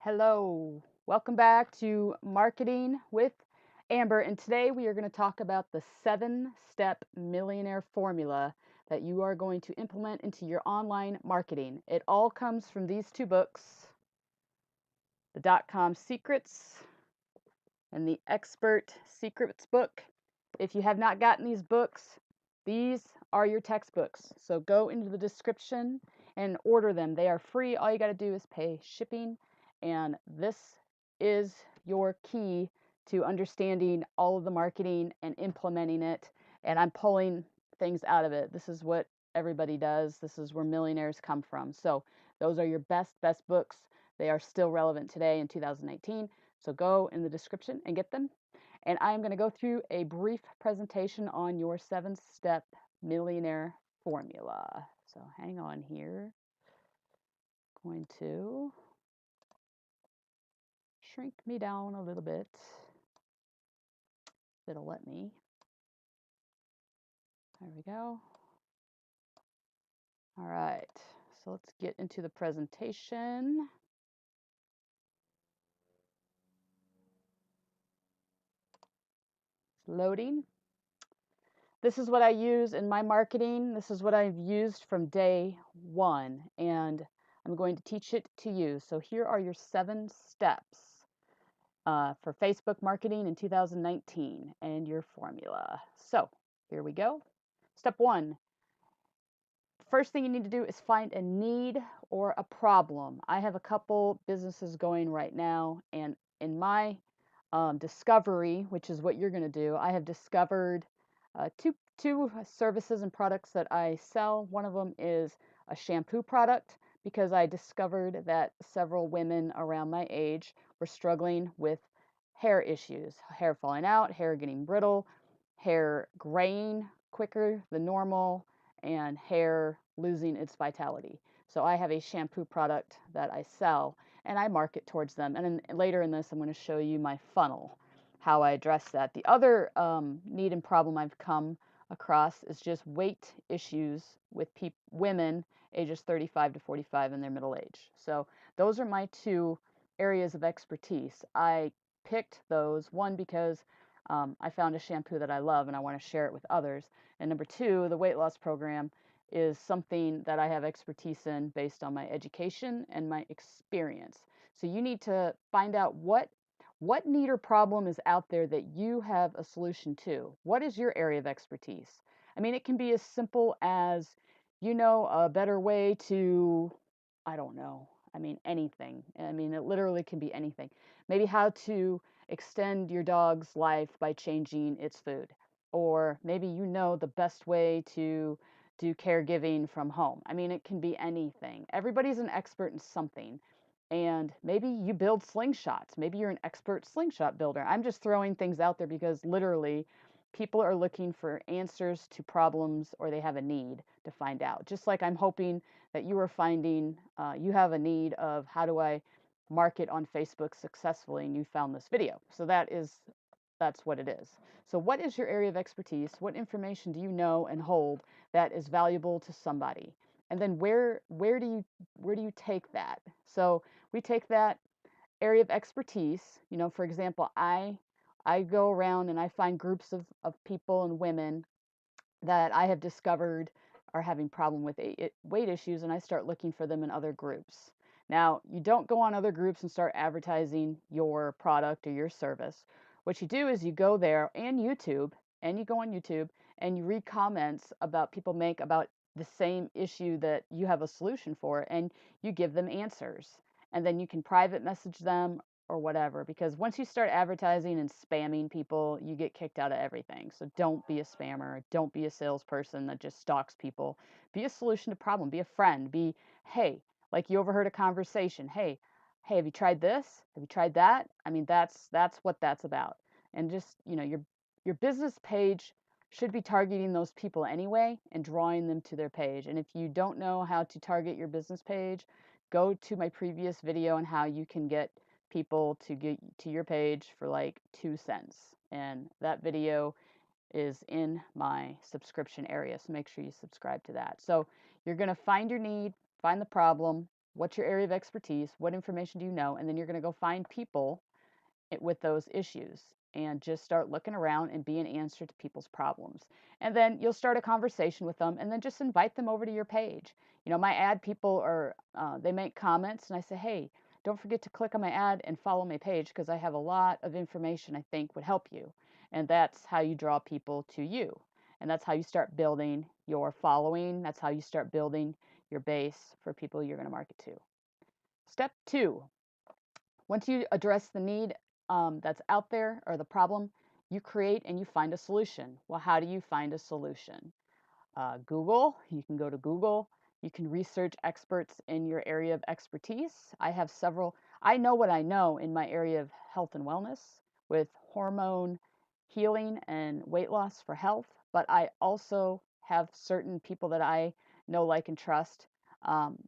Hello, welcome back to Marketing with Amber, and today we are going to talk about the 7-step millionaire formula that you are going to implement into your online marketing. It all comes from these two books, the .com Secrets and the Expert Secrets book. If you have not gotten these books, these are your textbooks. So go into the description and order them. They are free. All you got to do is pay shipping. And this is your key to understanding all of the marketing and implementing it. And I'm pulling things out of it. This is what everybody does. This is where millionaires come from. So those are your best books. They are still relevant today in 2019. So go in the description and get them. And I'm going to go through a brief presentation on your 7-step millionaire formula. So hang on here. Going to shrink me down a little bit. It'll let me. There we go. All right. So let's get into the presentation. It's loading. This is what I use in my marketing. This is what I've used from day one, and I'm going to teach it to you. So here are your 7 steps for Facebook marketing in 2019 and your formula. So here we go. Step 1. First thing you need to do is find a need or a problem. I have a couple businesses going right now, and in my discovery, which is what you're going to do, I have discovered two services and products that I sell. One of them is a shampoo product because I discovered that several women around my age were struggling with hair issues, hair falling out, hair getting brittle, hair graying quicker than normal, and hair losing its vitality. So I have a shampoo product that I sell and I market towards them. And then later in this, I'm going to show you my funnel, how I address that. The other need and problem I've come across is just weight issues with women ages 35 to 45 in their middle age. So those are my two areas of expertise. I picked those, one, because I found a shampoo that I love and I want to share it with others. And number two, the weight loss program is something that I have expertise in based on my education and my experience. So you need to find out what need or problem is out there that you have a solution to. What is your area of expertise? I mean, it can be as simple as, a better way to, I don't know. I mean, anything. I mean, it literally can be anything. Maybe how to extend your dog's life by changing its food. Or maybe the best way to do caregiving from home. I mean, it can be anything. Everybody's an expert in something. And maybe you build slingshots. Maybe you're an expert slingshot builder. I'm just throwing things out there because literally people are looking for answers to problems or they have a need to find out. Just like I'm hoping that you are finding you have a need of how do I market on Facebook successfully, and you found this video. So that's what it is. So what is your area of expertise? What information do you know and hold that is valuable to somebody? And then where do you take that? So we take that area of expertise. For example, I go around and I find groups of people and women that I have discovered are having problem with weight issues, and I start looking for them in other groups. Now, you don't go on other groups and start advertising your product or your service. What you do is you go there and you go on YouTube and you read comments about people make about the same issue that you have a solution for, and you give them answers. And then you can private message them or whatever, because once you start advertising and spamming people, you get kicked out of everything. So don't be a spammer. Don't be a salesperson that just stalks people. Be a solution to problem. Be a friend. Hey, like you overheard a conversation. Hey, have you tried this? Have you tried that? I mean, that's what that's about. And just, your business page should be targeting those people anyway and drawing them to their page. And if you don't know how to target your business page, go to my previous video on how you can get people to get to your page for like 2 cents. And that video is in my subscription area. So make sure you subscribe to that. So you're going to find your need, find the problem, what's your area of expertise, what information do you know, and then you're going to go find people with those issues and just start looking around and be an answer to people's problems. And then you'll start a conversation with them and then just invite them over to your page. My ad people are, they make comments and I say, hey, don't forget to click on my ad and follow my page because I have a lot of information I think would help you. And that's how you draw people to you. And that's how you start building your following. That's how you start building your base for people you're going to market to. Step 2, once you address the need that's out there or the problem, you create and you find a solution. Well, how do you find a solution? Google, you can go to Google. You can research experts in your area of expertise. I have several. I know what I know in my area of health and wellness with hormone healing and weight loss for health, but I also have certain people that I know, like, and trust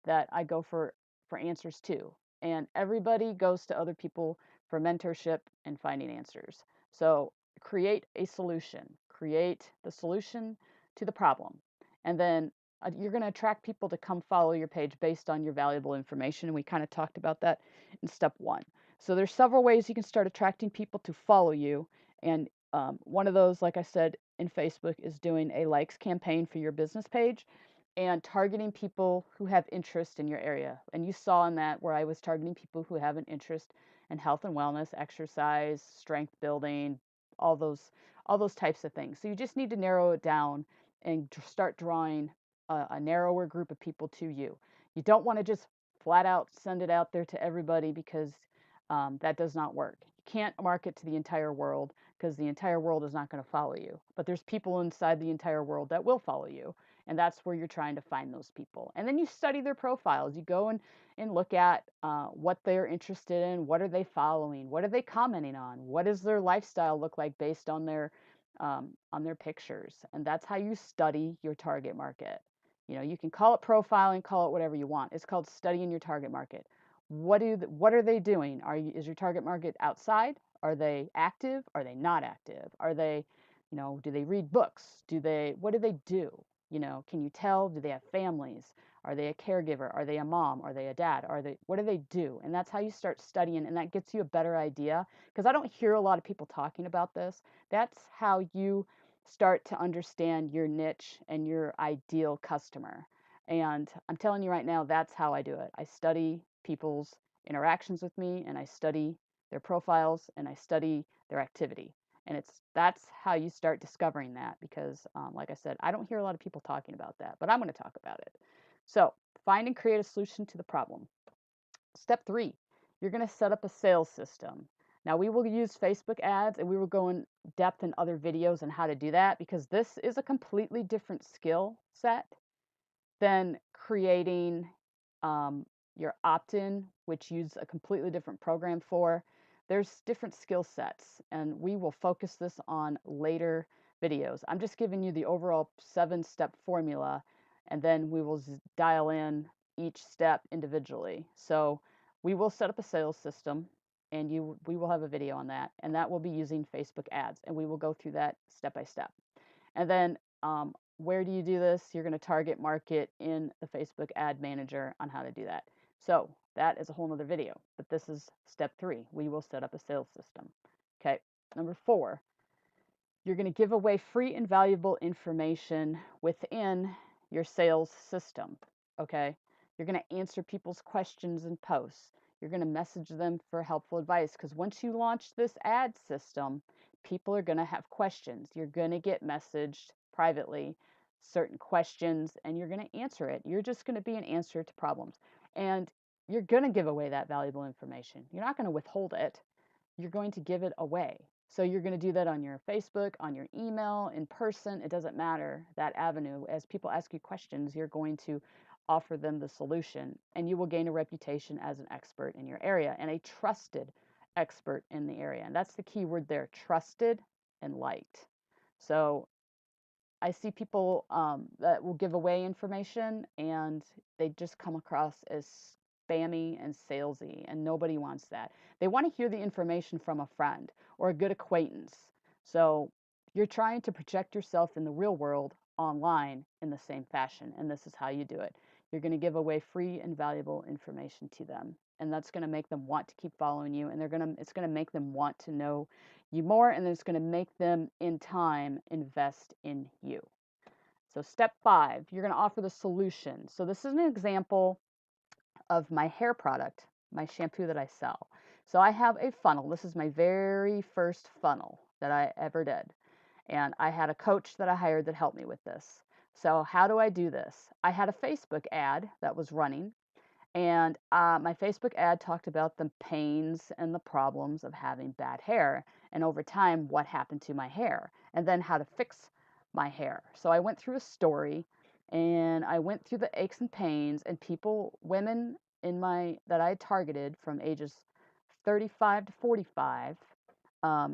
that I go for answers to. And everybody goes to other people for mentorship and finding answers. So create a solution. Create the solution to the problem. And then you're going to attract people to come follow your page based on your valuable information. And we kind of talked about that in step 1. So there's several ways you can start attracting people to follow you. And one of those, like I said, in Facebook is doing a likes campaign for your business page and targeting people who have interest in your area. And you saw in that where I was targeting people who have an interest in health and wellness, exercise, strength building, all those types of things. So you just need to narrow it down and start drawing a narrower group of people to you. You don't want to just flat out send it out there to everybody because that does not work. You can't market to the entire world because the entire world is not going to follow you. But there's people inside the entire world that will follow you. And that's where you're trying to find those people. And then you study their profiles. You go and look at what they're interested in. What are they following? What are they commenting on? What does their lifestyle look like based on their pictures? And that's how you study your target market. You can call it profiling, call it whatever you want. It's called studying your target market. What are they doing? Is your target market outside? Are they active? Are they not active? Are they, do they read books? What do they do? Can you tell? Do they have families? Are they a caregiver? Are they a mom? Are they a dad? What do they do? And that's how you start studying, and that gets you a better idea. Because I don't hear a lot of people talking about this. That's how you start to understand your niche and your ideal customer. And I'm telling you right now, that's how I do it. I study people's interactions with me, and I study their profiles, and I study their activity. And that's how you start discovering that because, like I said, I don't hear a lot of people talking about that, but I'm going to talk about it. So find and create a solution to the problem. Step 3, you're going to set up a sales system. Now we will use Facebook ads and we will go in depth in other videos on how to do that because this is a completely different skill set than creating your opt-in, which you use a completely different program for. There's different skill sets, and we will focus this on later videos. I'm just giving you the overall 7-step formula, and then we will dial in each step individually. So we will set up a sales system, and we will have a video on that, and that will be using Facebook ads, and we will go through that step by step. And then where do you do this? You're going to target market in the Facebook ad manager on how to do that. So that is a whole nother video, but this is step 3. We will set up a sales system. Okay. Number 4, you're going to give away free and valuable information within your sales system. Okay. You're going to answer people's questions and posts. You're going to message them for helpful advice because once you launch this ad system, people are going to have questions. You're going to get messaged privately certain questions and you're going to answer it. You're just going to be an answer to problems. And you're going to give away that valuable information. You're not going to withhold it. You're going to give it away. So you're going to do that on your Facebook, on your email, in person. It doesn't matter that avenue. As people ask you questions, you're going to offer them the solution, and you will gain a reputation as an expert in your area and a trusted expert in the area. And that's the key word there, trusted and liked. So I see people that will give away information and they just come across as spammy and salesy, and nobody wants that. They want to hear the information from a friend or a good acquaintance. So you're trying to project yourself in the real world online in the same fashion, and this is how you do it. You're going to give away free and valuable information to them. And that's going to make them want to keep following you. And it's going to make them want to know you more. And it's going to make them, in time, invest in you. So step 5, you're going to offer the solution. So this is an example of my hair product, my shampoo that I sell. So I have a funnel. This is my very first funnel that I ever did. And I had a coach that I hired that helped me with this. So how do I do this? I had a Facebook ad that was running, and my Facebook ad talked about the pains and the problems of having bad hair, and over time, what happened to my hair, and then how to fix my hair. So I went through a story, and I went through the aches and pains, and women that I targeted from ages 35 to 45,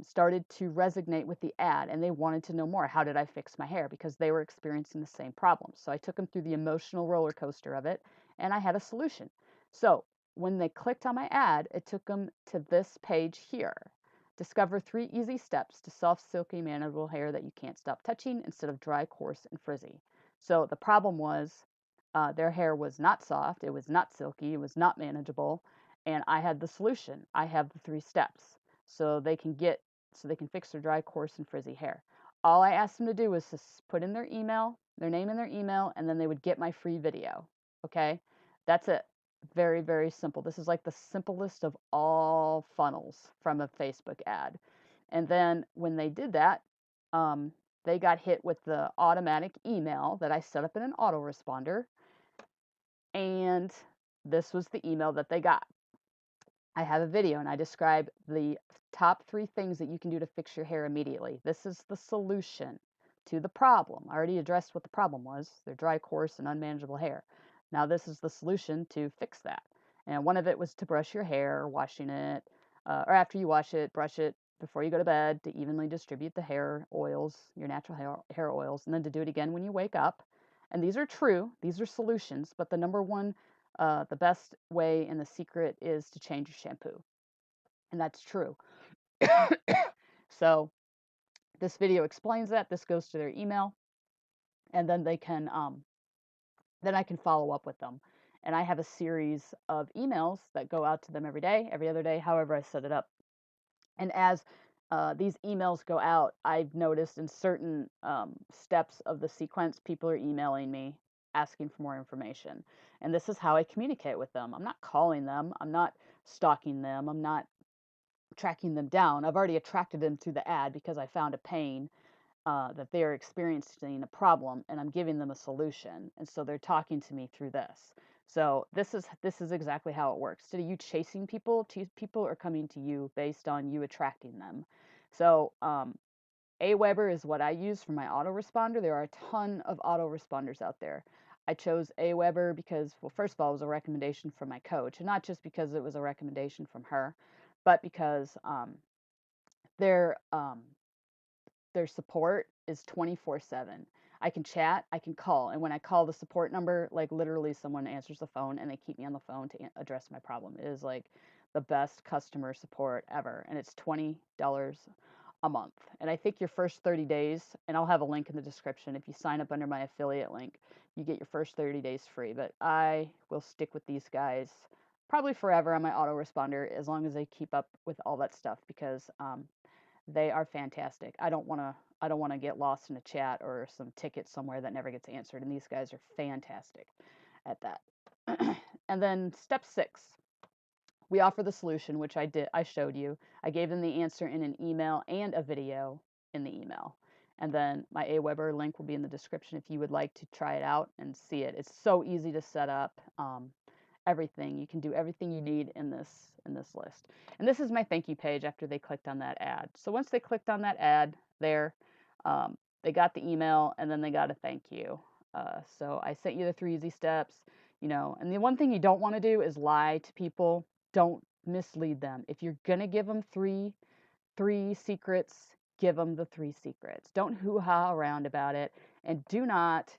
started to resonate with the ad, and they wanted to know more. How did I fix my hair? Because they were experiencing the same problems. So I took them through the emotional roller coaster of it, and I had a solution. So when they clicked on my ad, it took them to this page here. Discover 3 easy steps to soft, silky, manageable hair that you can't stop touching instead of dry, coarse, and frizzy. So the problem was their hair was not soft, it was not silky, it was not manageable, and I had the solution. I have the 3 steps so they can fix their dry, coarse, and frizzy hair. All I asked them to do was to put in their email, their name in their email, and then they would get my free video. Okay, that's it. Very, very simple. This is like the simplest of all funnels from a Facebook ad. And then when they did that, they got hit with the automatic email that I set up in an autoresponder, and this was the email that they got. I have a video and I describe the top 3 things that you can do to fix your hair immediately. This is the solution to the problem. I already addressed what the problem was. They're dry, coarse, and unmanageable hair. Now this is the solution to fix that. And one of it was to brush your hair, washing it, or after you wash it, brush it before you go to bed to evenly distribute the hair oils, your natural hair oils, and then to do it again when you wake up. And these are true. These are solutions, but the number one the best way and the secret is to change your shampoo. And that's true. So this video explains that. This goes to their email, and then then I can follow up with them. And I have a series of emails that go out to them every day, every other day, however I set it up. And as these emails go out, I've noticed in certain steps of the sequence, people are emailing me asking for more information. And this is how I communicate with them. I'm not calling them, I'm not stalking them, I'm not tracking them down. I've already attracted them through the ad because I found a pain that they're experiencing a problem, and I'm giving them a solution. And so they're talking to me through this. So this is exactly how it works. Instead of you chasing people, people are coming to you based on you attracting them. So Aweber is what I use for my autoresponder. There are a ton of autoresponders out there. I chose Aweber because, well, first of all, it was a recommendation from my coach, and not just because it was a recommendation from her, but because their um, their support is 24/7. I can chat, I can call, and when I call the support number, like literally someone answers the phone and they keep me on the phone to address my problem. It is like the best customer support ever, and it's $20 a month. And I think your first 30 days, and I'll have a link in the description, if you sign up under my affiliate link, you get your first 30 days free. But I will stick with these guys probably forever on my autoresponder as long as they keep up with all that stuff, because they are fantastic. I don't want to get lost in a chat or some ticket somewhere that never gets answered, and these guys are fantastic at that. And then step 6, we offer the solution, which I showed you. I gave them the answer in an email and a video in the email. And then my Aweber link will be in the description if you would like to try it out and see it. It's so easy to set up. Everything. You can do everything you need in this list. And this is my thank you page after they clicked on that ad. So once they clicked on that ad there, they got the email and then they got a thank you. So I sent you the 3 easy steps, and the one thing you don't want to do is lie to people. Don't mislead them. If you're going to give them three secrets, give them the 3 secrets. Don't hoo-ha around about it, and do not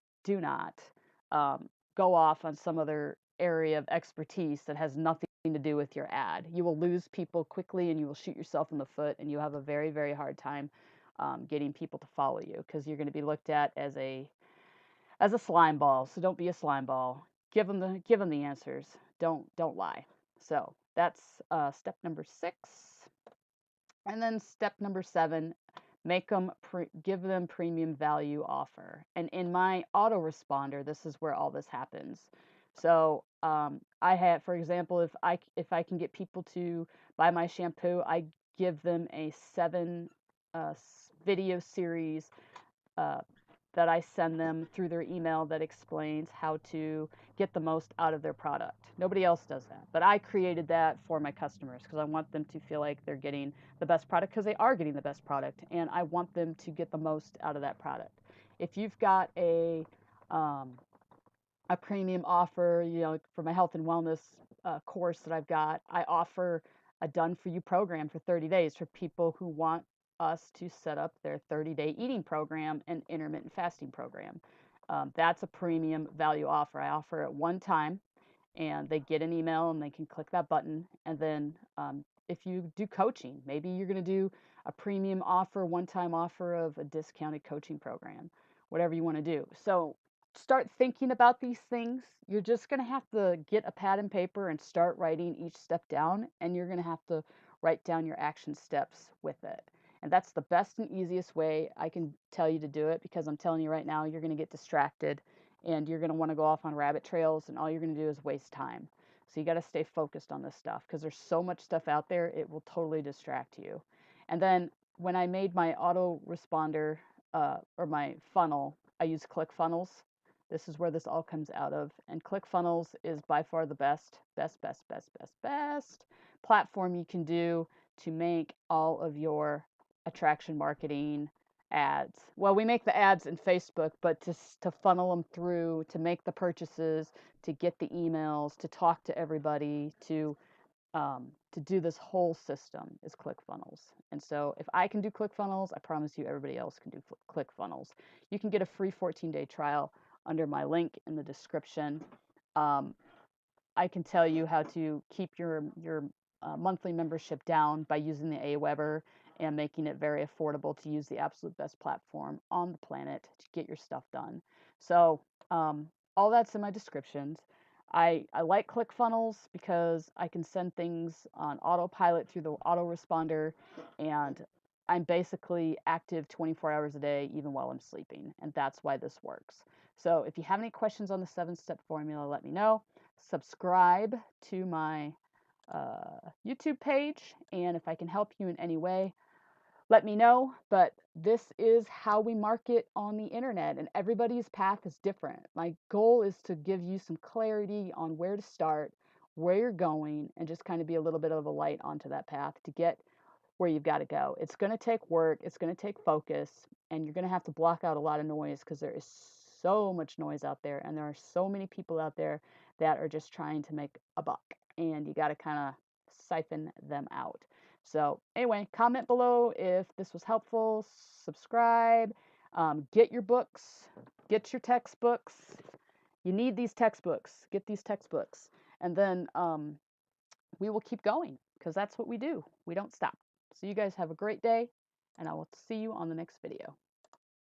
go off on some other area of expertise that has nothing to do with your ad. You will lose people quickly, and you will shoot yourself in the foot, and you have a very, very hard time getting people to follow you, because you're going to be looked at as a slime ball. So don't be a slime ball. give them the answers. Don't lie. So that's step number 6. And then step number 7, give them premium value offer. And in my autoresponder, this is where all this happens. So I have, for example, if I can get people to buy my shampoo, I give them a 7 video series uh, that I send them through their email that explains how to get the most out of their product. Nobody else does that, but I created that for my customers because I want them to feel like they're getting the best product, because they are getting the best product, and I want them to get the most out of that product. If you've got a premium offer, for my health and wellness course that I've got, I offer a done for you program for 30 days for people who want us to set up their 30-day eating program and intermittent fasting program. That's a premium value offer. I offer it one time, and they get an email and they can click that button. And then if you do coaching, maybe you're going to do a premium offer, one-time offer of a discounted coaching program, whatever you want to do. So start thinking about these things. You're just going to have to get a pad and paper and start writing each step down, and you're going to have to write down your action steps with it. And that's the best and easiest way I can tell you to do it, because I'm telling you right now, you're going to get distracted and you're going to want to go off on rabbit trails, and all you're going to do is waste time. So you got to stay focused on this stuff, because there's so much stuff out there, it will totally distract you. And then when I made my autoresponder or my funnel, I use ClickFunnels. This is where this all comes out of. And ClickFunnels is by far the best platform you can do to make all of your attraction marketing ads. Well, we make the ads in Facebook, but to funnel them through, to make the purchases, to get the emails, to talk to everybody, to do this whole system is ClickFunnels. And so if I can do ClickFunnels, I promise you everybody else can do ClickFunnels. You can get a free 14-day trial under my link in the description. I can tell you how to keep your monthly membership down by using the Aweber and making it very affordable to use the absolute best platform on the planet to get your stuff done. So all that's in my descriptions. I like ClickFunnels because I can send things on autopilot through the autoresponder, and I'm basically active 24 hours a day, even while I'm sleeping, and that's why this works. So if you have any questions on the 7-step formula, let me know. Subscribe to my YouTube page, and if I can help you in any way, let me know. But this is how we market on the internet, and everybody's path is different. My goal is to give you some clarity on where to start, where you're going, and just kind of be a little bit of a light onto that path to get where you've got to go. It's going to take work, it's going to take focus, and you're going to have to block out a lot of noise, because there is so much noise out there, and there are so many people out there that are just trying to make a buck, and you got to kind of siphon them out. So anyway, comment below if this was helpful, subscribe, get your books, get your textbooks. You need these textbooks, get these textbooks, and then we will keep going, because that's what we do. We don't stop. So you guys have a great day, and I will see you on the next video.